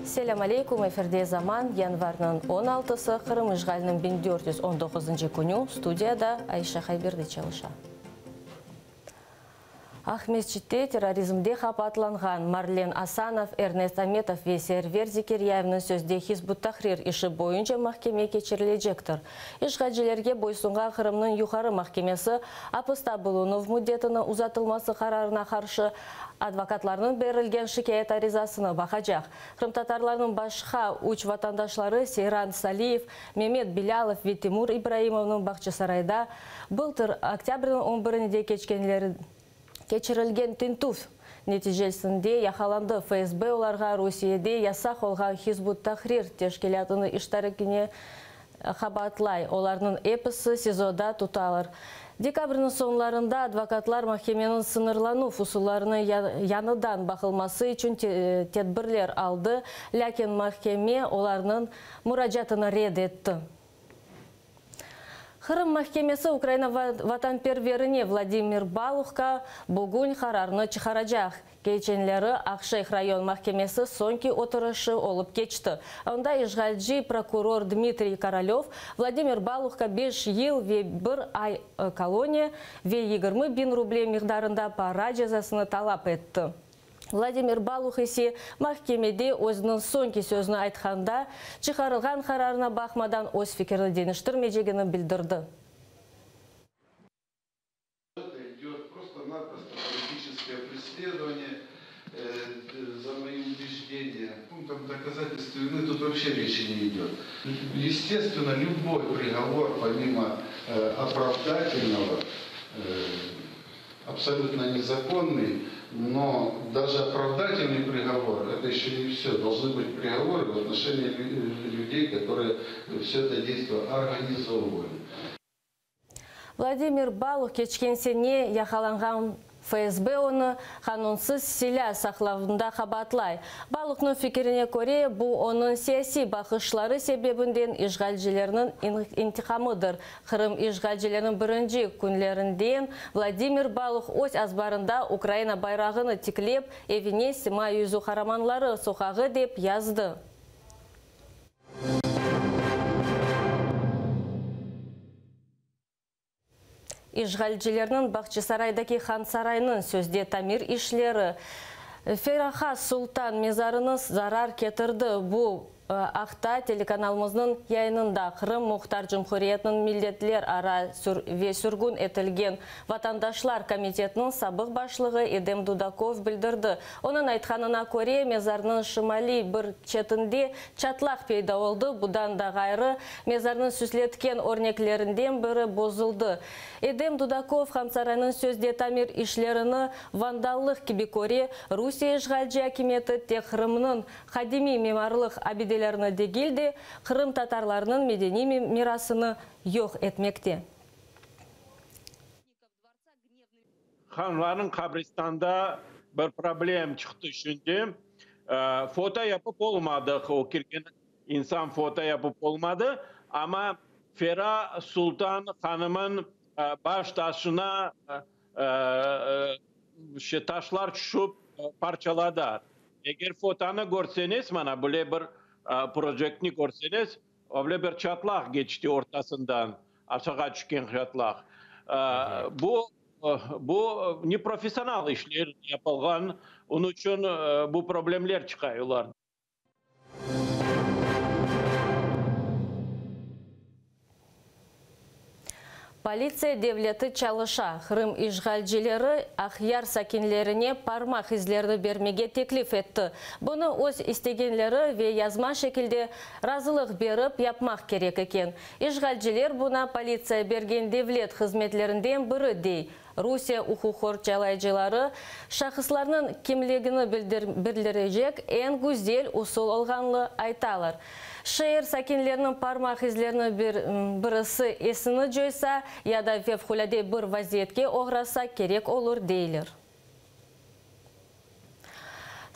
Selam aleykum, efirde zaman yanvarının 16-sı Kırım işgalinin 1419. günü studiyada Ayşe Hayberdi çalışa. Ахмедчитте терроризмде хапатланған Марлен Асанов, Эрнест Аметов ve Сервер Зекерьевнің сөзде Хизбут Тахрир іші бойынша махкеме кечірілежектір. Işgalcilerге бойсунған Қырымның юқары махкемесі апыста болуынов мүддетіні ұзатылмасы қарарына қаршы адвокатларының берілген шикаят аризасыны бақажақ. Қырым татарларының башқа үч ватандашлары Сейран Салиев, Мемет Билялов ve Тимур Ибраимовның Бақчысарайда былтыр октябрьдің 11-інде кечірілген тинтуф нәтижесінде яқаланды. ФСБ оларға Русияде ясақ олған Хизбут Тахрир тешкелятыны іштарекіне қабатлай. Оларының эпісі СИЗОда тұталыр. Декабрінің соңларында адвокатлар махкеменің сынырлану фусуларының яныдан бақылмасы үшін тедбірлер алды, ләкин махкеме оларының мұражатыны ред етті. Қырым махкемесі Украина ватанперверіне Владимир Балухқа бүгін қарарыны чықарajaq. Кеченлері Ақшайх район махкемесі соңки отырышы олып кечті. Онда işgalci прокурор Дмитрий Королев Владимир Балухқа 5 ел ве 1 ай колония ве 20.000 рублей миқдарында пара жазасыны талап етті. Владимир Балух есе махкемеде өзінің соңки сөзіні айтқанда, чықарылған қарарына бақмадан өз фикерлі деніштірмежегіні білдірді. Идет просто-напросто политическое преследование за мои убеждения. Пунктом доказательства вины тут вообще речи не идет. Естественно, любой приговор, помимо оправдательного, абсолютно незаконный, но даже оправдательный приговор – это еще не все. Должны быть приговоры в отношении людей, которые все это действие организовывали. Владимир Балух кечкенсене яқаланған ФСБ оны қанунсыз силя сақлауында қабатлай. Балухның фикеріне көре, бұл оның саяси бақышлары себебінден işgalcilerinin интиқамыдыр. Қырым işgalcilerinin бірінші күнлерінден Владимир Балух өз азбарында Украина байрағыны тиклеп, евіне сима юзу қараманлары соқағы деп язды. Işgalcilerinin Бақчысарайдаки хан сарайының сөзде тамир ишлері Фераха Султан мезарының зарар кетірді. Бұл Ақта телеканалымыздың яйынында Қырым Мұхтар Жұмхуриетінің милдетлер ара ве сүргін етілген ватандашлар комитетінің сабық башлығы Эдем Дудаков білдірді. Оның айтқанына көре мезарының шымали бір четінде чатлақ пейда олды. Бұдан да ғайры мезарының сүслеткен орнеклерінден бірі бозылды. Эдем Дудаков Хамсарайның сөзде тамир ишлеріні вандаллық кебе көре Русия işgalci әкеметі тек Қырымның қадими мемарлық абиделеріні дегелде Қырым татарларының медени мирасыны yok etmekte. Ханларның қабристанда бір проблем шықты үшінде фото yapıp olmadı. O kirken insan foto yapıp olmadı. Ama Fera Sultan Hanım'ın baş taşına taşlar düşüp parçaladı. Eğer fotonu görseniz bana böyle bir projektini görseniz öyle bir çatlak geçti ortasından aşağı çıkan çatlak. Bu neprofesyonel işler yapılgan. Onun için bu problemler çıkıyorlar. Полиция devleti çalışa. Қырым işgalcileri Ақяр сакинлеріне пармақ izlerini бермеге теклif etті. Бұны өз істегенлері ве язма шекілде разылық беріп yapmaq керек екен. Işgalciler бұна полиция берген devlet қызметлерінден бірі дей. Русия ұқуқор жалайжылары шақысларының кемлегіні білдірежек ән güzel ұсыл олғанлы айталар. Шehir sakinlerinin parmak izlerini birisi esini joysa ya da fevkalade bir vaziyetke uğrasa gerek olur değilir.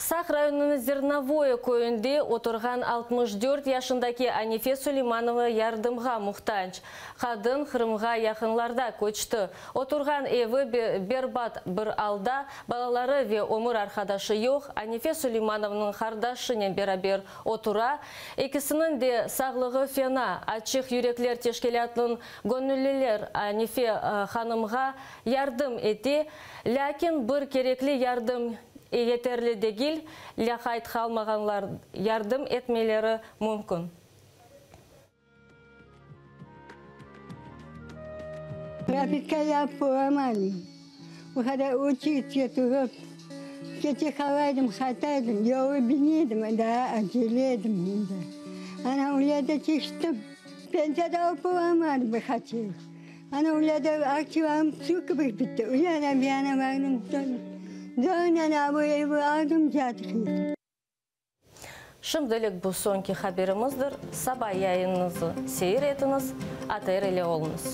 Сақ районының Зерновое көйінде отырған 64 яшындaki Анифе Сулейманова ярдымға мұқтанч. Қадын Қырымға яқынларда көчті. Отырған еві бербат бір алда, балалары ве омыр арқадашы йоқ, Анифе Сулеймановның қардашымен берабер отыра. Екісінің де сағлығы фена, ачық юреклер тешкелятын гонүлілер Анифе ханымға ярдым ете, ләкин бір керекли ярдым етерлі дегіл, ләқайт қалмағанлар ярдым етмелері мүмкін. Графика я поламали. Когда учиться тут, кете халайдым, хатайдым, я обинедым, да, отделедым, да. Она уляда чистым, пенсияда поламали бы хотел. Она уляда активам сука бы битті, уляда бияна бағным тоны. Шымдылық бұл сонки хаберіміздір. Саба яйынызы сейір етіңіз, атайыр еле олыңыз.